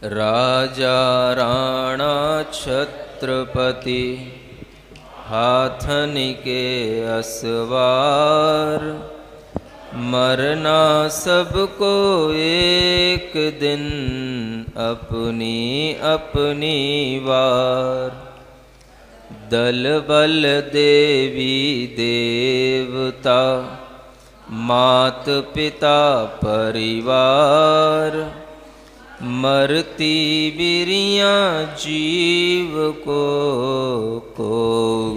राजा राणा छत्रपति हाथन के असवार, मरना सबको एक दिन अपनी अपनी वार। दल बल देवी देवता मात पिता परिवार, मरती बिरियाँ जीव को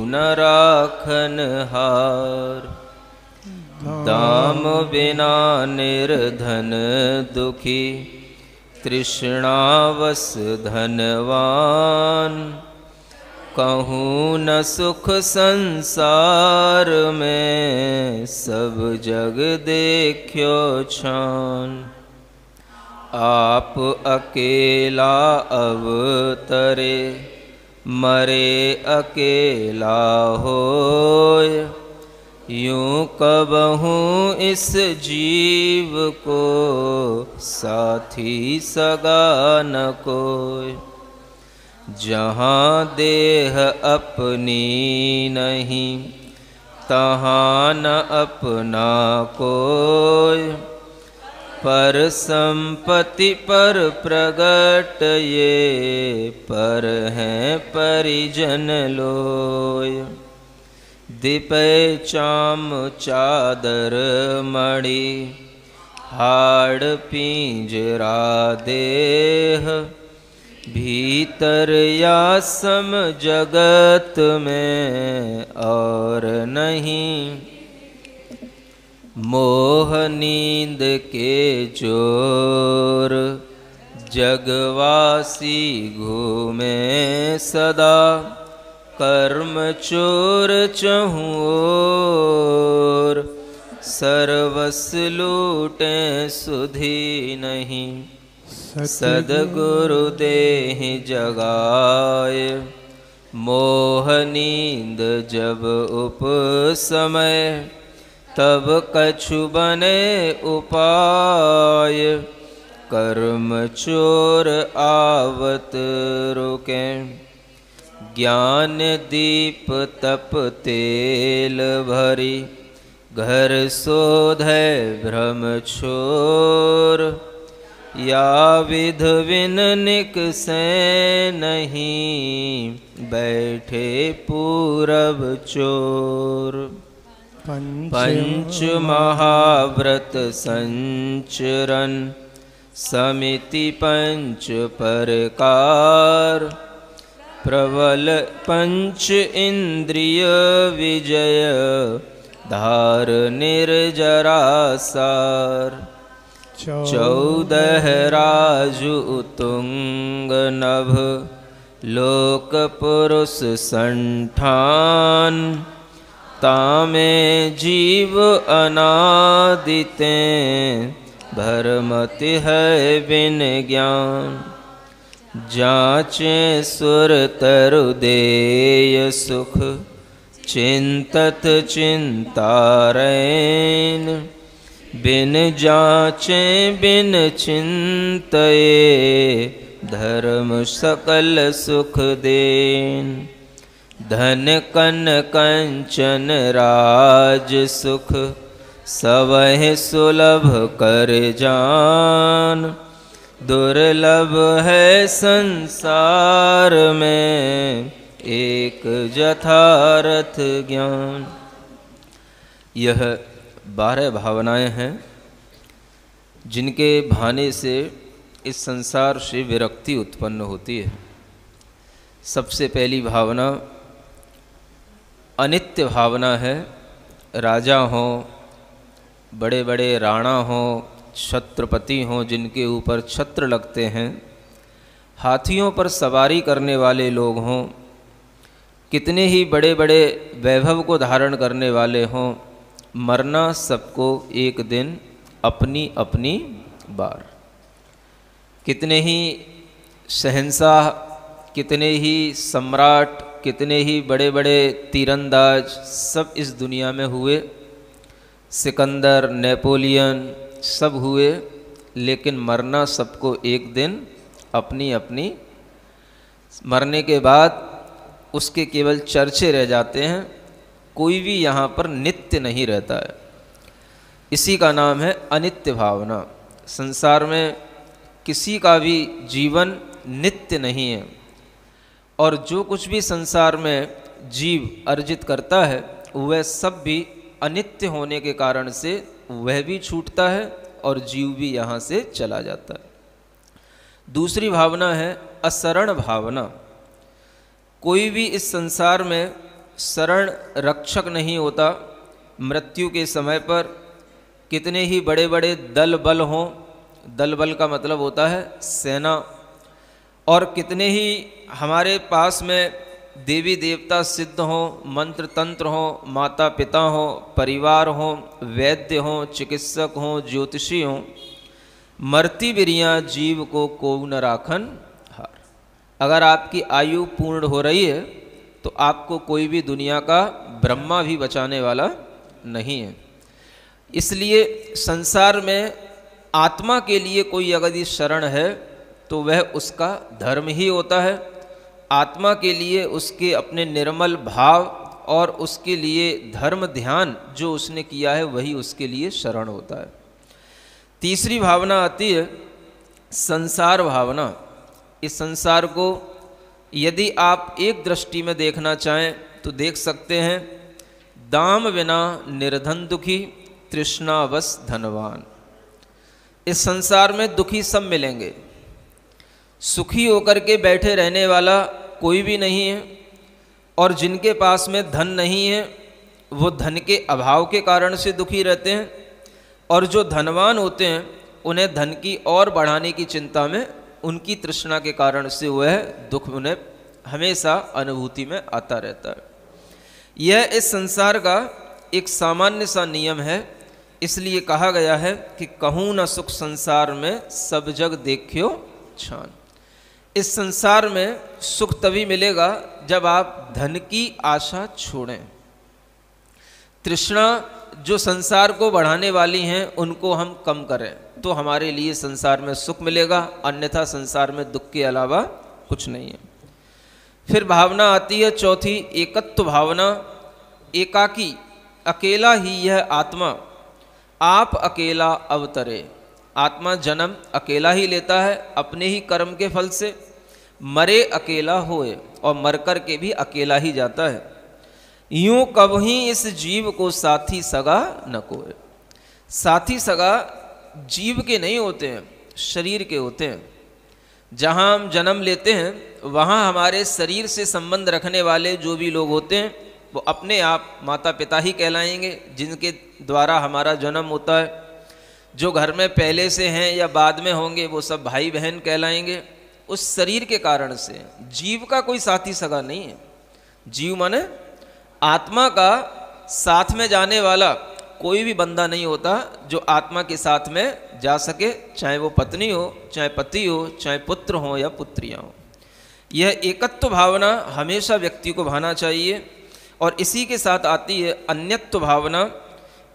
न राखन हार। दाम बिना निर्धन दुखी तृष्णावश धनवान, कहूँ न सुख संसार में सब जग देखियो छान। आप अकेला अवतरे मरे अकेला होय, यूं कबहूँ इस जीव को साथी सगा न कोय। जहाँ देह अपनी नहीं तहाँ न अपना कोय, पर संपत्ति पर प्रगट ये पर हैं परिजन लोय। दीपे चाम चादर मणि हाड़ पिंजरा देह, भीतर या सम जगत में और नहीं। मोह नींद के चोर जगवासी घूमे सदा, कर्म चोर चहुँ ओर सर्वस लूटे सुधि नहीं। सदगुरु देहि जगाए मोह नींद जब उपसमय, तब कछु बने उपाय। कर्म चोर आवत रुके ज्ञान दीप तप तेल भरी, घर शोधे भ्रम छोर। या विध विन निकसे नहीं, बैठे पूरब चोर। पंच महाव्रत संचरन समिति पंच परकार, प्रबल पंच इंद्रिय विजय धार निर्जरा सार। 14 राजु तुंग नभ लोक पुरुष संठान, तामे जीव अनादिते भरमति है बिन ज्ञान। जाचे सुर तरु देय सुख चिंतत चिंतारैन, बिन जाचे बिन चिंतये धर्म सकल सुख देन। धन कन कंचन राज सुख सबहि सुलभ कर जान, दुर्लभ है संसार में एक यथार्थ ज्ञान। यह 12 भावनाएं हैं जिनके भाने से इस संसार से विरक्ति उत्पन्न होती है। सबसे पहली भावना अनित्य भावना है। राजा हों, बड़े बड़े राणा हों, छत्रपति हों जिनके ऊपर छत्र लगते हैं, हाथियों पर सवारी करने वाले लोग हों, कितने ही बड़े बड़े वैभव को धारण करने वाले हों, मरना सबको एक दिन अपनी अपनी बार। कितने ही शहंशाह, कितने ही सम्राट, कितने ही बड़े बड़े तीरंदाज सब इस दुनिया में हुए, सिकंदर, नेपोलियन सब हुए, लेकिन मरना सबको एक दिन अपनी अपनी, मरने के बाद उसके केवल चर्चे रह जाते हैं, कोई भी यहाँ पर नित्य नहीं रहता है। इसी का नाम है अनित्य भावना। संसार में किसी का भी जीवन नित्य नहीं है, और जो कुछ भी संसार में जीव अर्जित करता है वह सब भी अनित्य होने के कारण से वह भी छूटता है और जीव भी यहाँ से चला जाता है। दूसरी भावना है असरण भावना। कोई भी इस संसार में शरण रक्षक नहीं होता। मृत्यु के समय पर कितने ही बड़े बड़े दल बल हों, दल बल का मतलब होता है सेना, और कितने ही हमारे पास में देवी देवता सिद्ध हों, मंत्र तंत्र हों, माता पिता हों, परिवार हों, वैद्य हों, चिकित्सक हों, ज्योतिषी हों, मरती बिरियाँ जीव को कोउ न राखन हार। अगर आपकी आयु पूर्ण हो रही है तो आपको कोई भी दुनिया का ब्रह्मा भी बचाने वाला नहीं है। इसलिए संसार में आत्मा के लिए कोई अगर शरण है तो वह उसका धर्म ही होता है। आत्मा के लिए उसके अपने निर्मल भाव और उसके लिए धर्म ध्यान जो उसने किया है वही उसके लिए शरण होता है। तीसरी भावना आती है संसार भावना। इस संसार को यदि आप एक दृष्टि में देखना चाहें तो देख सकते हैं, दाम बिना निर्धन दुखी, तृष्णावश धनवान। इस संसार में दुखी सब मिलेंगे, सुखी होकर के बैठे रहने वाला कोई भी नहीं है, और जिनके पास में धन नहीं है वो धन के अभाव के कारण से दुखी रहते हैं, और जो धनवान होते हैं उन्हें धन की और बढ़ाने की चिंता में, उनकी तृष्णा के कारण से वह दुख उन्हें हमेशा अनुभूति में आता रहता है। यह इस संसार का एक सामान्य सा नियम है। इसलिए कहा गया है कि कहूँ न सुख संसार में, सब जग देखियो छान। इस संसार में सुख तभी मिलेगा जब आप धन की आशा छोड़ें। तृष्णा जो संसार को बढ़ाने वाली हैं उनको हम कम करें तो हमारे लिए संसार में सुख मिलेगा, अन्यथा संसार में दुख के अलावा कुछ नहीं है। फिर भावना आती है चौथी, एकत्व भावना। एकाकी, अकेला ही यह आत्मा, आप अकेला अवतरे। आत्मा जन्म अकेला ही लेता है अपने ही कर्म के फल से, मरे अकेला होए और मर कर के भी अकेला ही जाता है। यूं कभी इस जीव को साथी सगा न कोय। साथी सगा जीव के नहीं होते हैं, शरीर के होते हैं। जहाँ हम जन्म लेते हैं वहाँ हमारे शरीर से संबंध रखने वाले जो भी लोग होते हैं वो अपने आप माता पिता ही कहलाएंगे, जिनके द्वारा हमारा जन्म होता है। जो घर में पहले से हैं या बाद में होंगे वो सब भाई बहन कहलाएंगे। उस शरीर के कारण से जीव का कोई साथी सगा नहीं है। जीव माने आत्मा का साथ में जाने वाला कोई भी बंदा नहीं होता जो आत्मा के साथ में जा सके, चाहे वो पत्नी हो, चाहे पति हो, चाहे पुत्र हो या पुत्रियां हो। यह एकत्व भावना हमेशा व्यक्ति को भाना चाहिए। और इसी के साथ आती है अन्यत्व भावना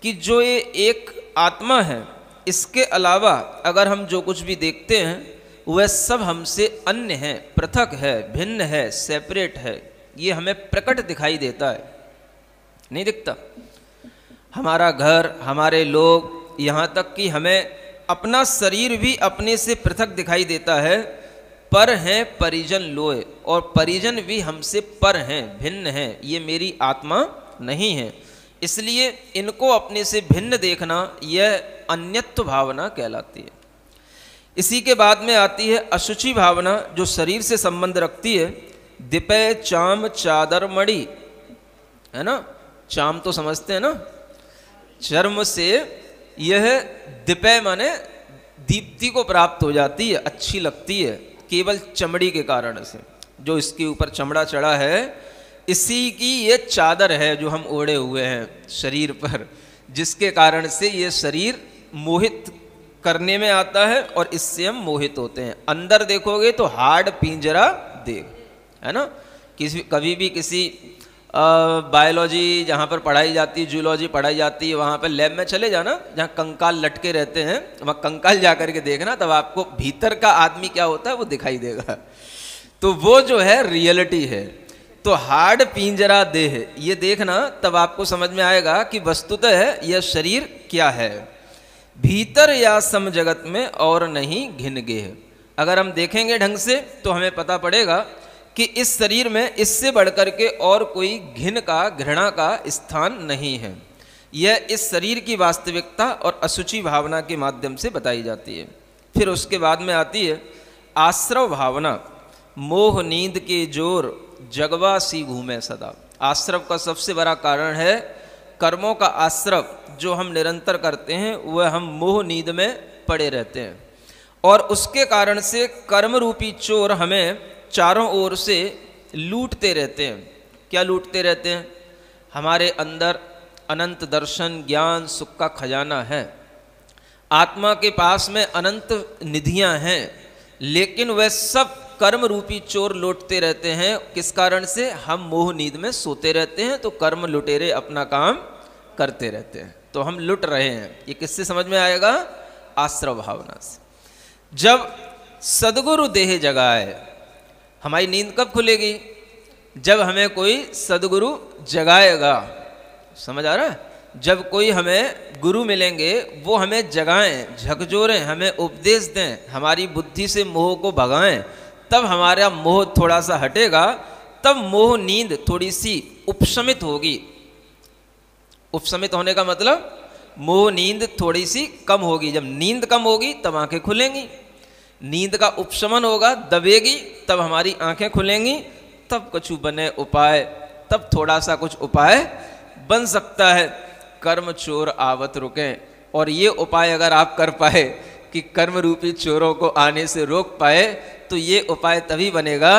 कि जो ये एक आत्मा है, इसके अलावा अगर हम जो कुछ भी देखते हैं वह सब हमसे अन्य है, पृथक है, भिन्न है, सेपरेट है। ये हमें प्रकट दिखाई देता है, नहीं दिखता। हमारा घर, हमारे लोग, यहाँ तक कि हमें अपना शरीर भी अपने से पृथक दिखाई देता है। पर हैं परिजन लोए, और परिजन भी हमसे पर हैं, भिन्न हैं, ये मेरी आत्मा नहीं है। इसलिए इनको अपने से भिन्न देखना यह अन्यत्व भावना कहलाती है। इसी के बाद में आती है अशुचि भावना, जो शरीर से संबंध रखती है। दिपय चाम चादर मणि, है ना, चाम तो समझते हैं ना, चर्म से यह दिपय माने दीप्ति को प्राप्त हो जाती है, अच्छी लगती है, केवल चमड़ी के कारण से। जो इसके ऊपर चमड़ा चढ़ा है इसी की ये चादर है जो हम ओढ़े हुए हैं शरीर पर, जिसके कारण से ये शरीर मोहित करने में आता है और इससे हम मोहित होते हैं। अंदर देखोगे तो हाड़ पिंजरा देख, है ना। कभी भी किसी बायोलॉजी जहाँ पर पढ़ाई जाती है, जूलॉजी पढ़ाई जाती है, वहाँ पर लैब में चले जाना जहाँ कंकाल लटके रहते हैं, वहाँ कंकाल जा करके देखना, तब आपको भीतर का आदमी क्या होता है वो दिखाई देगा। तो वो जो है रियलिटी है। तो हाड़ पिंजरा देह ये देखना, तब आपको समझ में आएगा कि वस्तुतः यह शरीर क्या है। भीतर या सम जगत में और नहीं घिन गेह। अगर हम देखेंगे ढंग से तो हमें पता पड़ेगा कि इस शरीर में इससे बढ़कर के और कोई घिन का, घृणा का स्थान नहीं है। यह इस शरीर की वास्तविकता और असुचि भावना के माध्यम से बताई जाती है। फिर उसके बाद में आती है आश्रव भावना। मोह नींद के जोर जगवा सी घूमे सदा। आश्रव का सबसे बड़ा कारण है कर्मों का आश्रव जो हम निरंतर करते हैं, वह हम मोह नींद में पड़े रहते हैं, और उसके कारण से कर्म रूपी चोर हमें चारों ओर से लूटते रहते हैं। क्या लूटते रहते हैं? हमारे अंदर अनंत दर्शन, ज्ञान, सुख का खजाना है। आत्मा के पास में अनंत निधियां हैं, लेकिन वह सब कर्म रूपी चोर लूटते रहते हैं। किस कारण से? हम मोह नींद में सोते रहते हैं, तो कर्म लुटेरे अपना काम करते रहते हैं, तो हम लुट रहे हैं। ये किससे समझ में आएगा? आश्रव भावना से। जब सद्गुरु देह जगाए, हमारी नींद कब खुलेगी? जब हमें कोई सद्गुरु जगाएगा। समझ आ रहा है? जब कोई हमें गुरु मिलेंगे, वो हमें जगाएं, झकझोरें, हमें उपदेश दें, हमारी बुद्धि से मोह को भगाएं, तब हमारा मोह थोड़ा सा हटेगा, तब मोह नींद थोड़ी सी उपशमित होगी। उपशमित होने का मतलब मोह नींद थोड़ी सी कम होगी। जब नींद कम होगी तब आंखें खुलेंगी। नींद का उपशमन होगा, दबेगी, तब हमारी आंखें खुलेंगी, तब कुछ बने उपाय, तब थोड़ा सा कुछ उपाय बन सकता है। कर्म चोर आवत रुकें। और ये उपाय अगर आप कर पाए कि कर्म रूपी चोरों को आने से रोक पाए, तो ये उपाय तभी बनेगा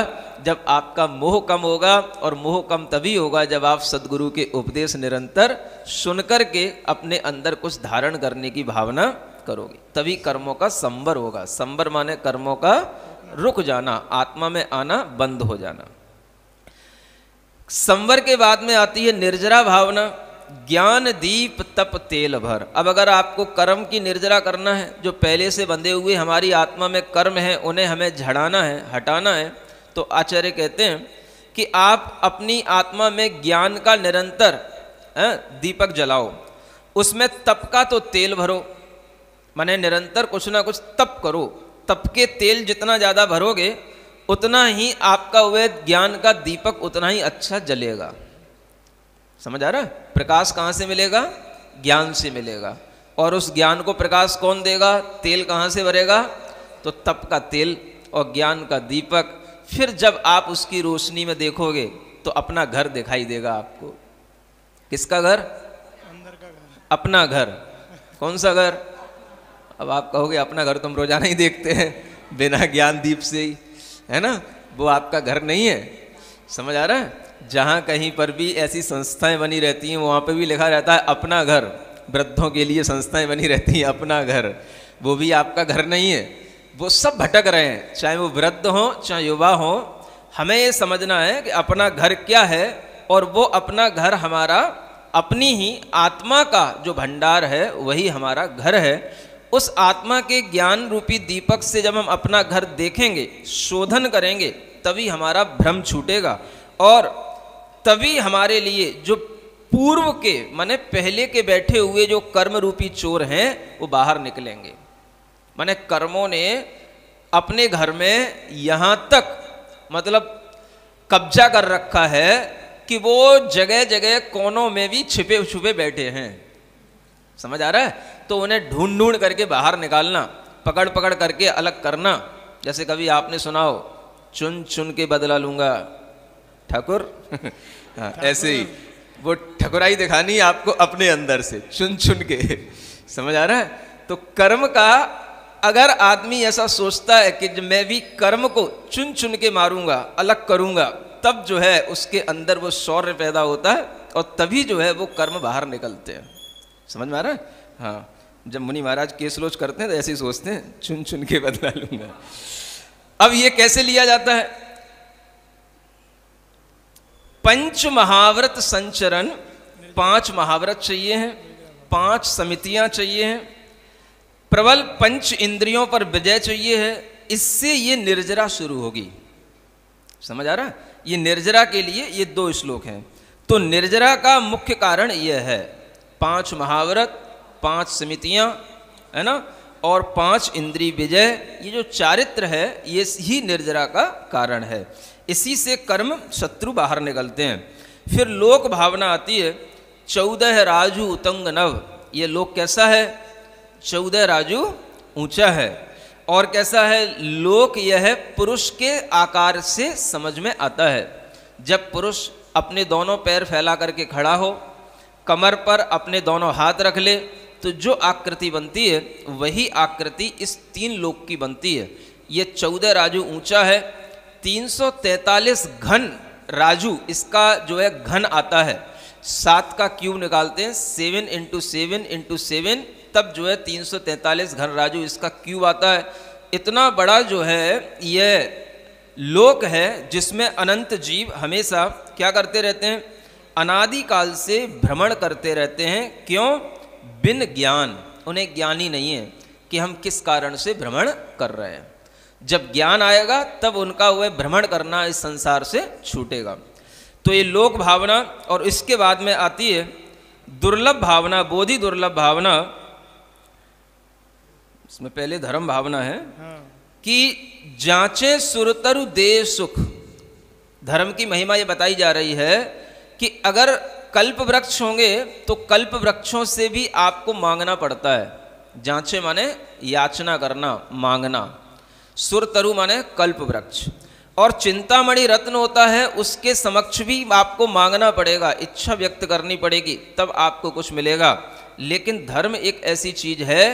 जब आपका मोह कम होगा। और मोह कम तभी होगा जब आप सद्गुरु के उपदेश निरंतर सुनकर के अपने अंदर कुछ धारण करने की भावना करोगे, तभी कर्मों का संवर होगा। संवर माने कर्मों का रुक जाना, आत्मा में आना बंद हो जाना। संवर के बाद में आती है निर्जरा भावना। ज्ञान दीप तप तेल भर। अब अगर आपको कर्म की निर्जरा करना है, जो पहले से बंधे हुए हमारी आत्मा में कर्म है, उन्हें हमें झड़ाना है, हटाना है, तो आचार्य कहते हैं कि आप अपनी आत्मा में ज्ञान का निरंतर दीपक जलाओ। उसमें तप का तो तेल भरो, माने निरंतर कुछ ना कुछ तप करो। तप के तेल जितना ज़्यादा भरोगे, उतना ही आपका वह ज्ञान का दीपक उतना ही अच्छा जलेगा। समझ आ रहा है? प्रकाश कहाँ से मिलेगा? ज्ञान से मिलेगा। और उस ज्ञान को प्रकाश कौन देगा? तेल कहाँ से भरेगा? तो तप का तेल और ज्ञान का दीपक। फिर जब आप उसकी रोशनी में देखोगे तो अपना घर दिखाई देगा आपको। किसका घर? अंदर का घर, अपना घर। कौन सा घर? अब आप कहोगे अपना घर तुम रोजाना ही देखते हैं बिना ज्ञान दीप से ही, है ना? वो आपका घर नहीं है। समझ आ रहा है? जहाँ कहीं पर भी ऐसी संस्थाएं बनी रहती हैं, वहाँ पे भी लिखा रहता है अपना घर। वृद्धों के लिए संस्थाएं बनी रहती हैं अपना घर, वो भी आपका घर नहीं है। वो सब भटक रहे हैं, चाहे वो वृद्ध हों चाहे युवा हों। हमें ये समझना है कि अपना घर क्या है, और वो अपना घर हमारा अपनी ही आत्मा का जो भंडार है वही हमारा घर है। उस आत्मा के ज्ञान रूपी दीपक से जब हम अपना घर देखेंगे, शोधन करेंगे, तभी हमारा भ्रम छूटेगा, और तभी हमारे लिए जो पूर्व के माने पहले के बैठे हुए जो कर्म रूपी चोर हैं वो बाहर निकलेंगे। माने कर्मों ने अपने घर में यहाँ तक मतलब कब्जा कर रखा है कि वो जगह जगह कोनों में भी छिपे छुपे बैठे हैं। समझ आ रहा है? तो उन्हें ढूंढ ढूंढ करके बाहर निकालना, पकड़ पकड़ करके अलग करना। जैसे कभी आपने सुना हो, चुन चुन के बदला लूंगा ठाकुर। हाँ, ऐसे ही वो ठकुराई दिखानी आपको अपने अंदर से, चुन चुन के। समझ आ रहा है? तो कर्म का अगर आदमी ऐसा सोचता है कि मैं भी कर्म को चुन चुन के मारूंगा, अलग करूंगा, तब जो है उसके अंदर वो शौर्य पैदा होता है, और तभी जो है वो कर्म बाहर निकलते हैं। समझ में आ रहा है? हाँ, जब मुनि महाराज केसलोच करते हैं तो ऐसे ही सोचते हैं, चुन चुन के बदला लूंगा। अब ये कैसे लिया जाता है? पंच महाव्रत संचरण, 5 महाव्रत चाहिए हैं, 5 समितियां चाहिए हैं, प्रबल पंच इंद्रियों पर विजय चाहिए है। इससे ये निर्जरा शुरू होगी। समझ आ रहा है? ये निर्जरा के लिए ये 2 श्लोक हैं। तो निर्जरा का मुख्य कारण यह है 5 महाव्रत, 5 समितियां, है ना, और 5 इंद्रिय विजय। ये जो चारित्र है ये ही निर्जरा का कारण है। इसी से कर्म शत्रु बाहर निकलते हैं। फिर लोक भावना आती है। 14 राजू उतंग नव। ये लोक कैसा है? 14 राजू ऊंचा है। और कैसा है लोक? यह है पुरुष के आकार से समझ में आता है। जब पुरुष अपने दोनों पैर फैला करके खड़ा हो, कमर पर अपने दोनों हाथ रख ले, तो जो आकृति बनती है वही आकृति इस 3 लोक की बनती है। ये 14 राजू ऊंचा है। 343 घन राजू इसका जो है घन आता है। 7 का क्यूब निकालते हैं, 7 × 7 × 7, तब जो है 343 घन राजू इसका क्यूब आता है। इतना बड़ा जो है यह लोक है जिसमें अनंत जीव हमेशा क्या करते रहते हैं? अनादिकाल से भ्रमण करते रहते हैं। क्यों? बिन ज्ञान। उन्हें ज्ञान ही नहीं है कि हम किस कारण से भ्रमण कर रहे हैं। जब ज्ञान आएगा तब उनका वह भ्रमण करना इस संसार से छूटेगा। तो ये लोक भावना, और इसके बाद में आती है दुर्लभ भावना, बोधि दुर्लभ भावना। इसमें पहले धर्म भावना है कि जांचे सुरतरु दे सुख। धर्म की महिमा ये बताई जा रही है कि अगर कल्प वृक्ष होंगे तो कल्प वृक्षों से भी आपको मांगना पड़ता है। जांचे माने याचना करना, मांगना। सुरतरु माने कल्प वृक्ष। और चिंतामणि रत्न होता है, उसके समक्ष भी आपको मांगना पड़ेगा, इच्छा व्यक्त करनी पड़ेगी, तब आपको कुछ मिलेगा। लेकिन धर्म एक ऐसी चीज है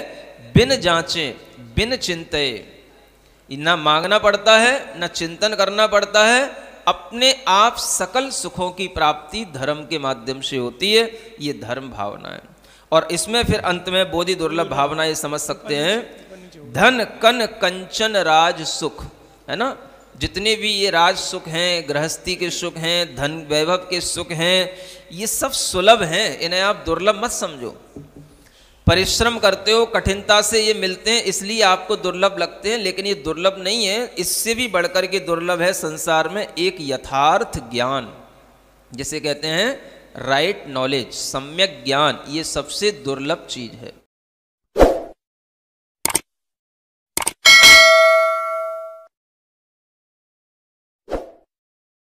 बिन जांचे बिन चिंते, ना मांगना पड़ता है ना चिंतन करना पड़ता है। अपने आप सकल सुखों की प्राप्ति धर्म के माध्यम से होती है। ये धर्म भावना है। और इसमें फिर अंत में बोधि दुर्लभ भावना ये समझ सकते हैं, धन कन कंचन राज सुख, है ना। जितने भी ये राज सुख हैं, गृहस्थी के सुख हैं, धन वैभव के सुख हैं, ये सब सुलभ हैं, इन्हें आप दुर्लभ मत समझो। परिश्रम करते हो, कठिनता से ये मिलते हैं इसलिए आपको दुर्लभ लगते हैं, लेकिन ये दुर्लभ नहीं है। इससे भी बढ़कर के दुर्लभ है संसार में एक यथार्थ ज्ञान, जिसे कहते हैं राइट नॉलेज, सम्यक ज्ञान। ये सबसे दुर्लभ चीज है।